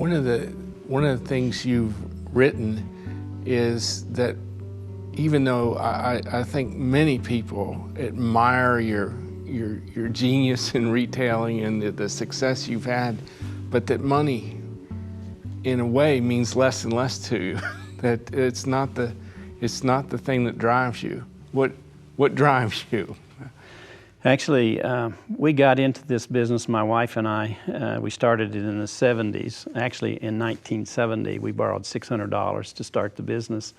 One of the things you've written is that even though I think many people admire your genius in retailing and the success you've had, but that money, in a way, means less and less to you. That it's not the thing that drives you. What drives you? Actually, we got into this business, my wife and I. We started it in the 70s. Actually, in 1970, we borrowed $600 to start the business.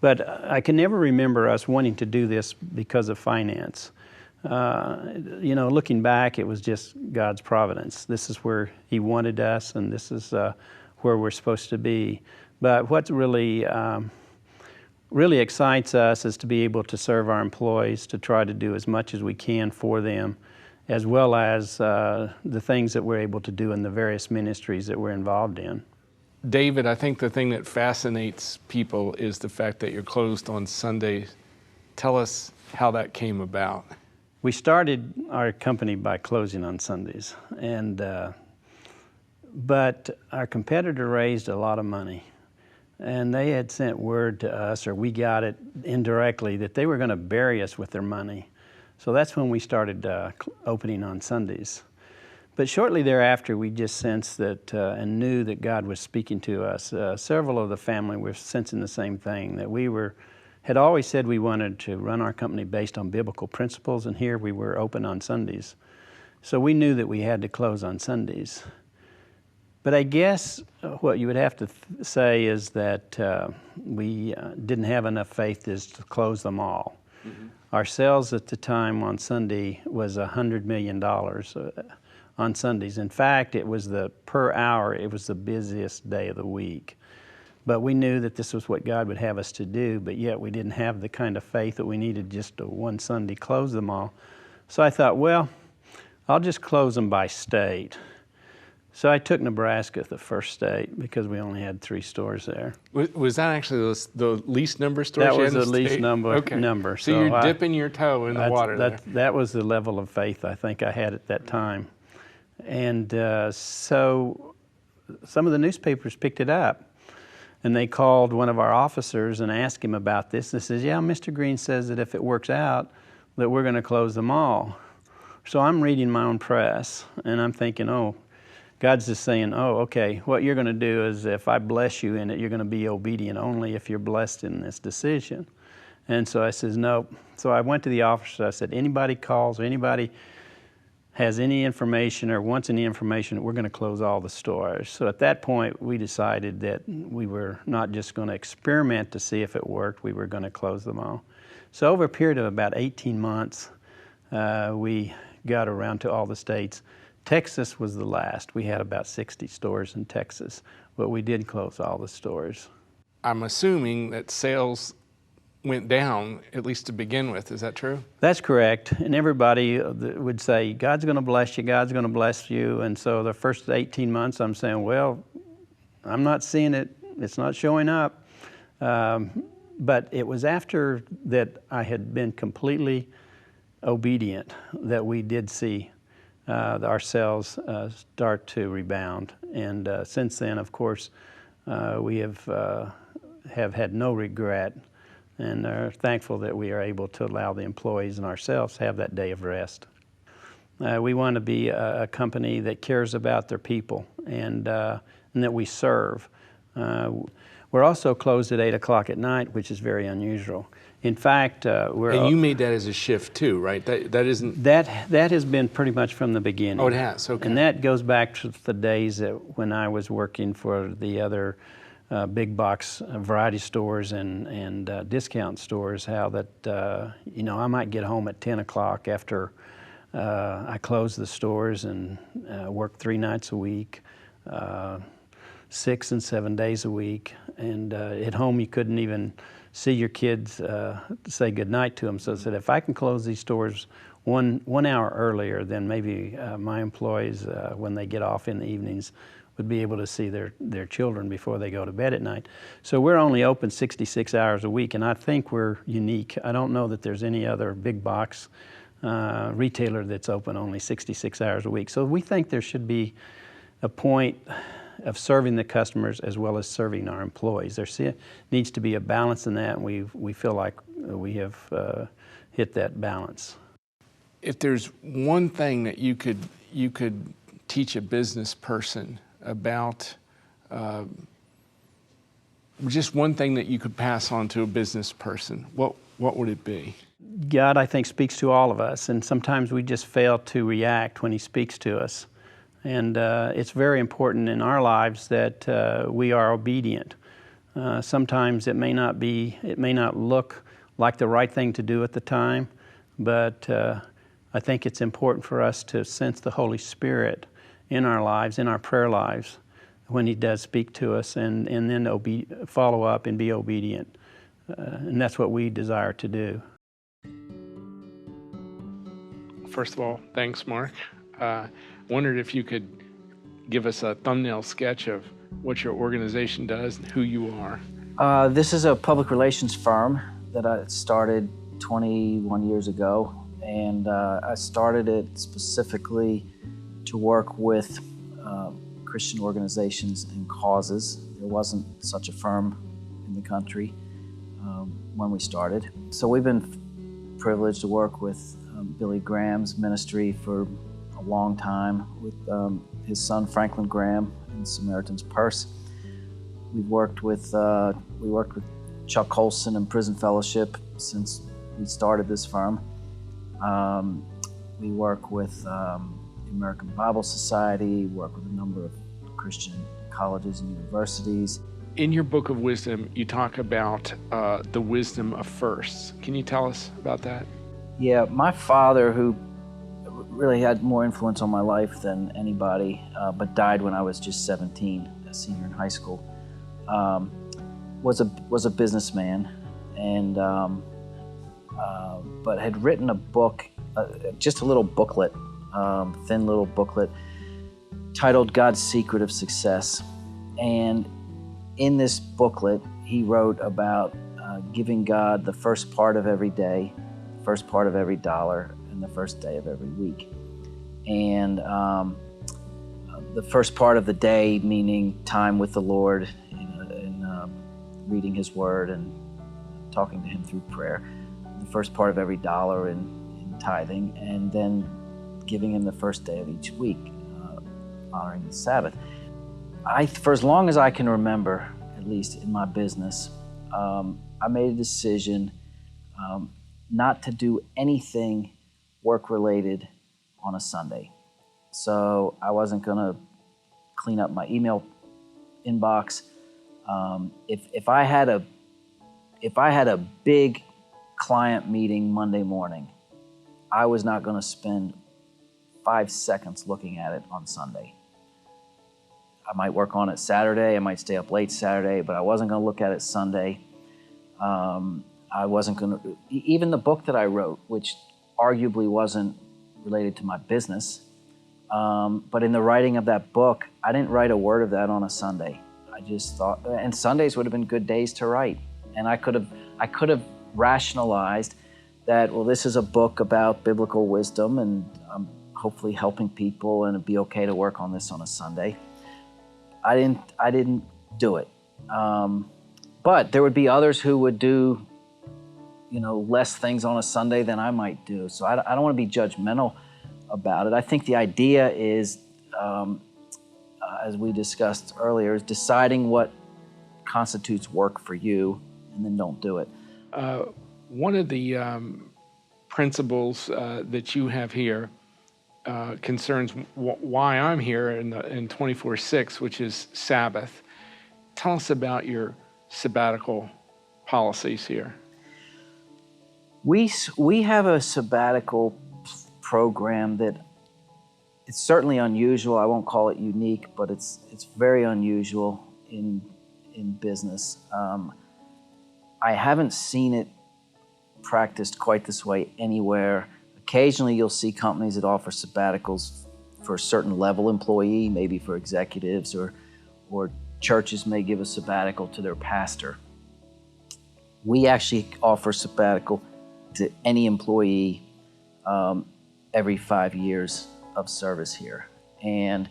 But I can never remember us wanting to do this because of finance. Looking back, it was just God's providence. This is where He wanted us, and this is where we're supposed to be. But what really excites us is to be able to serve our employees, to try to do as much as we can for them, as well as the things that we're able to do in the various ministries that we're involved in. David, I think the thing that fascinates people is the fact that you're closed on Sundays. Tell us how that came about. We started our company by closing on Sundays, but our competitor raised a lot of money. And they had sent word to us, or we got it indirectly, that they were going to bury us with their money. So that's when we started opening on Sundays. But shortly thereafter, we just sensed that and knew that God was speaking to us. Several of the family were sensing the same thing, that we had always said we wanted to run our company based on biblical principles, and here we were open on Sundays. So we knew that we had to close on Sundays. But I guess what you would have to say is that we didn't have enough faith to close them all. Mm-hmm. Our sales at the time on Sunday was $100 million on Sundays. In fact, it was per hour, it was the busiest day of the week. But we knew that this was what God would have us to do, but yet we didn't have the kind of faith that we needed just to one Sunday close them all. So I thought, well, I'll just close them by state. So I took Nebraska, the first state, because we only had 3 stores there. Was that actually the least number of stores? That was the least number. Okay. So you're dipping your toe in the water there. That was the level of faith I think I had at that time. And so some of the newspapers picked it up, and they called one of our officers and asked him about this. And he says, yeah, Mr. Green says that if it works out, that we're going to close them all. So I'm reading my own press, and I'm thinking, oh, God's just saying, oh, okay, what you're going to do is if I bless you in it, you're going to be obedient only if you're blessed in this decision. And so I says, no. So I went to the officer. I said, anybody calls or anybody has any information or wants any information, we're going to close all the stores. So at that point, we decided that we were not just going to experiment to see if it worked, we were going to close them all. So over a period of about 18 months, we got around to all the states. Texas was the last. We had about 60 stores in Texas, but we did close all the stores. I'm assuming that sales went down, at least to begin with. Is that true? That's correct. And everybody would say, God's going to bless you, God's going to bless you. And so the first 18 months, I'm saying, well, I'm not seeing it. It's not showing up. But it was after that I had been completely obedient that we did see our sales start to rebound. And since then, of course, we have had no regret and are thankful that we are able to allow the employees and ourselves have that day of rest. We want to be a company that cares about their people and that we serve. We're also closed at 8 o'clock at night, which is very unusual. In fact, And you made that as a shift too, right? That isn't... That has been pretty much from the beginning. Oh, it has, okay. And that goes back to the days that when I was working for the other big box variety stores and discount stores, how that, I might get home at 10 o'clock after I closed the stores and worked 3 nights a week, 6 and 7 days a week. And at home you couldn't even see your kids say goodnight to them. So I said, if I can close these stores one hour earlier, then maybe my employees, when they get off in the evenings, would be able to see their children before they go to bed at night. So we're only open 66 hours a week, and I think we're unique. I don't know that there's any other big box retailer that's open only 66 hours a week. So we think there should be a point of serving the customers as well as serving our employees. There needs to be a balance in that, and we feel like we have hit that balance. If there's one thing that you could teach a business person about, just one thing that you could pass on to a business person, what would it be? God, I think, speaks to all of us, and sometimes we just fail to react when He speaks to us. And it's very important in our lives that we are obedient. Sometimes it may not look like the right thing to do at the time, but I think it's important for us to sense the Holy Spirit in our lives, in our prayer lives, when He does speak to us, and then follow up and be obedient. And that's what we desire to do. First of all, thanks, Mark. Wondered if you could give us a thumbnail sketch of what your organization does and who you are. This is a public relations firm that I started 21 years ago, and I started it specifically to work with Christian organizations and causes. There wasn't such a firm in the country when we started. So we've been privileged to work with Billy Graham's ministry for a long time, with his son Franklin Graham and Samaritan's Purse. We worked with Chuck Colson and Prison Fellowship since we started this firm. We work with the American Bible Society, work with a number of Christian colleges and universities. In your book of wisdom, you talk about the wisdom of firsts. Can you tell us about that? Yeah, my father, who really had more influence on my life than anybody, but died when I was just 17, a senior in high school, was a businessman, and but had written a book, just a little booklet, thin little booklet, titled God's Secret of Success. And in this booklet, he wrote about giving God the first part of every day, the first part of every dollar, and the first day of every week. And the first part of the day, meaning time with the Lord, in reading His Word and talking to Him through prayer. The first part of every dollar in tithing, and then giving Him the first day of each week, honoring the Sabbath. For as long as I can remember, at least in my business, I made a decision not to do anything work-related on a Sunday. So I wasn't going to clean up my email inbox. If I had a big client meeting Monday morning, I was not going to spend 5 seconds looking at it on Sunday. I might work on it Saturday, I might stay up late Saturday, but I wasn't going to look at it Sunday. I wasn't going to, even the book that I wrote, which arguably wasn't related to my business, but in the writing of that book, I didn't write a word of that on a Sunday. I just thought, and Sundays would have been good days to write. And I could have rationalized that, well, this is a book about biblical wisdom, and I'm hopefully helping people, and it'd be okay to work on this on a Sunday. I didn't do it. But there would be others who would do, less things on a Sunday than I might do. So I don't want to be judgmental about it. I think the idea is, as we discussed earlier, is deciding what constitutes work for you, and then don't do it. One of the principles that you have here concerns why I'm here in 24/6, which is Sabbath. Tell us about your sabbatical policies here. We have a sabbatical program that it's certainly unusual. I won't call it unique, but it's very unusual in business. I haven't seen it practiced quite this way anywhere. Occasionally you'll see companies that offer sabbaticals for a certain level employee, maybe for executives, or churches may give a sabbatical to their pastor. We actually offer sabbatical to any employee every 5 years of service here. And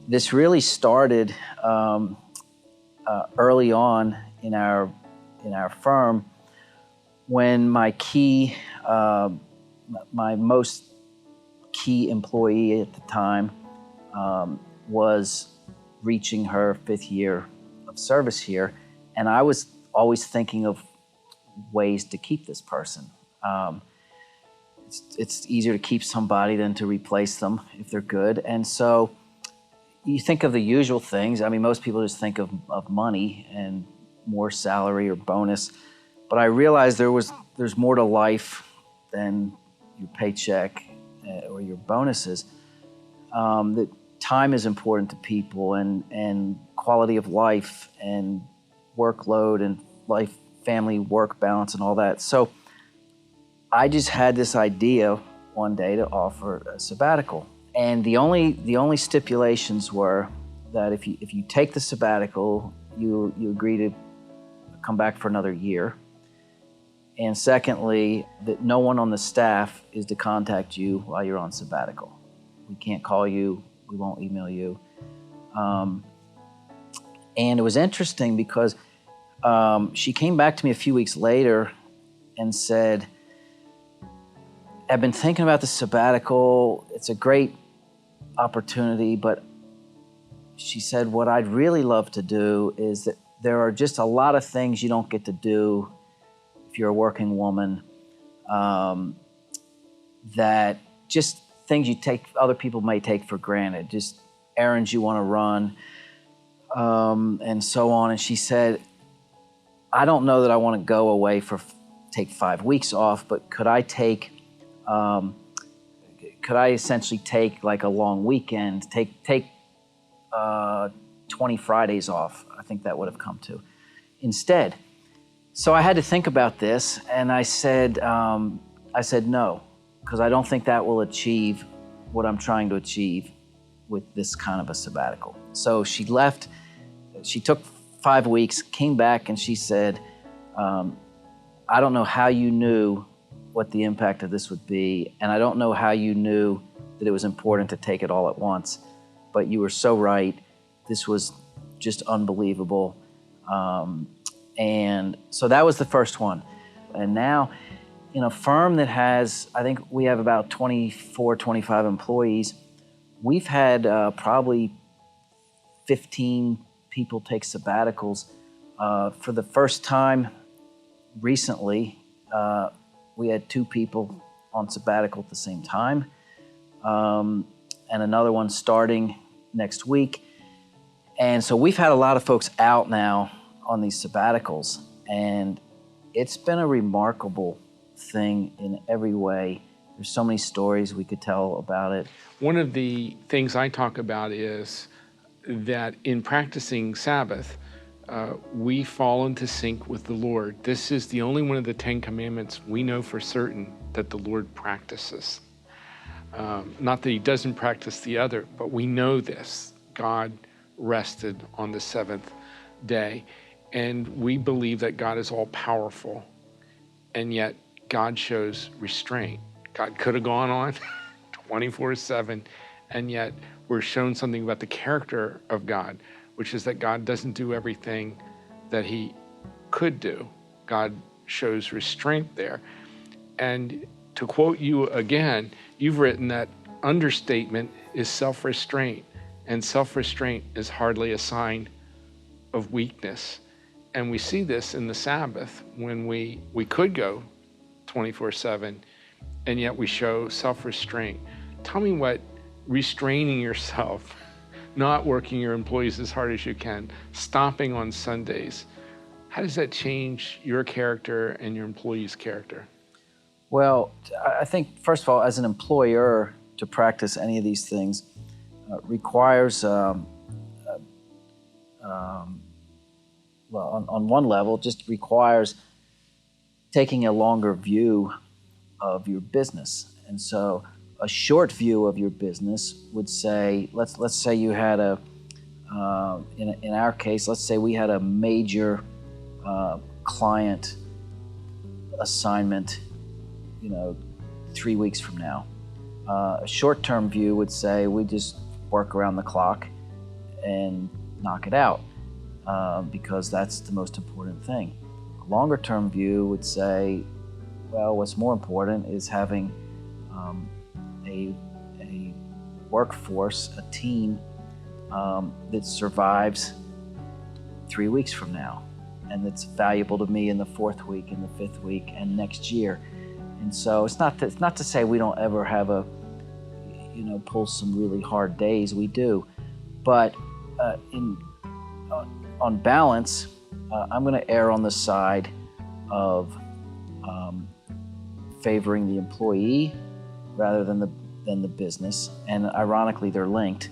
this really started early on in our firm, when my most key employee at the time was reaching her 5th year of service here, and I was always thinking of ways to keep this person. It's easier to keep somebody than to replace them if they're good, and so you think of the usual things. I mean, most people just think of money and more salary or bonus, but I realized there's more to life than your paycheck or your bonuses. That time is important to people, and quality of life and workload and family work balance and all that. So I just had this idea one day to offer a sabbatical. And the only stipulations were that if you take the sabbatical, you agree to come back for another year. And secondly, that no one on the staff is to contact you while you're on sabbatical. We can't call you, we won't email you. And it was interesting because she came back to me a few weeks later and said, I've been thinking about the sabbatical. It's a great opportunity, but she said, what I'd really love to do is that there are just a lot of things you don't get to do if you're a working woman, that just things other people may take for granted, just errands you want to run, and so on. And she said, I don't know that I want to go away take 5 weeks off, but could I essentially take like a long weekend, take 20 Fridays off? I think that would have come to instead. So I had to think about this, and I said no, because I don't think that will achieve what I'm trying to achieve with this kind of a sabbatical. So she left. She took 5 weeks, came back, and she said, I don't know how you knew what the impact of this would be, and I don't know how you knew that it was important to take it all at once, but you were so right. This was just unbelievable. And so that was the first one. And now, in a firm that has, I think we have about 24, 25 employees, we've had probably 15 people take sabbaticals. For the first time recently, we had 2 people on sabbatical at the same time, and another one starting next week. And so we've had a lot of folks out now on these sabbaticals, and it's been a remarkable thing in every way. There's so many stories we could tell about it. One of the things I talk about is that in practicing Sabbath, we fall into sync with the Lord. This is the only one of the 10 commandments we know for certain that the Lord practices. Not that he doesn't practice the other, but we know this. God rested on the 7th day. And we believe that God is all powerful, and yet God shows restraint. God could have gone on 24/7, and yet we're shown something about the character of God, which is that God doesn't do everything that he could do. God shows restraint there. And to quote you again, you've written that understatement is self-restraint, and self-restraint is hardly a sign of weakness. And we see this in the Sabbath when we could go 24/7, and yet we show self-restraint. Tell me what restraining yourself, not working your employees as hard as you can, stopping on Sundays, how does that change your character and your employees' character? Well, I think, first of all, as an employer, to practice any of these things requires, well, on one level, just requires taking a longer view of your business. And so a short view of your business would say, let's say you had in our case, let's say we had a major client assignment, 3 weeks from now. A short-term view would say we just work around the clock and knock it out, because that's the most important thing. A longer term view would say, well, what's more important is having a workforce, a team that survives 3 weeks from now, and that's valuable to me in the 4th week, in the 5th week, and next year. And so it's not to say we don't ever have pull some really hard days. We do, but on balance, I'm going to err on the side of favoring the employee rather than the business. And ironically, they're linked,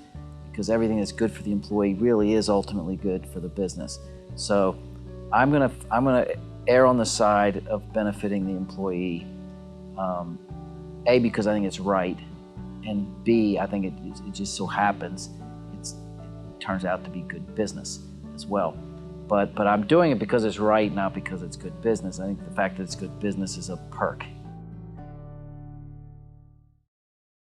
because everything that's good for the employee really is ultimately good for the business. So I'm gonna err on the side of benefiting the employee. A, because I think it's right, and B, I think it just so happens it turns out to be good business as well. But I'm doing it because it's right, not because it's good business. I think the fact that it's good business is a perk.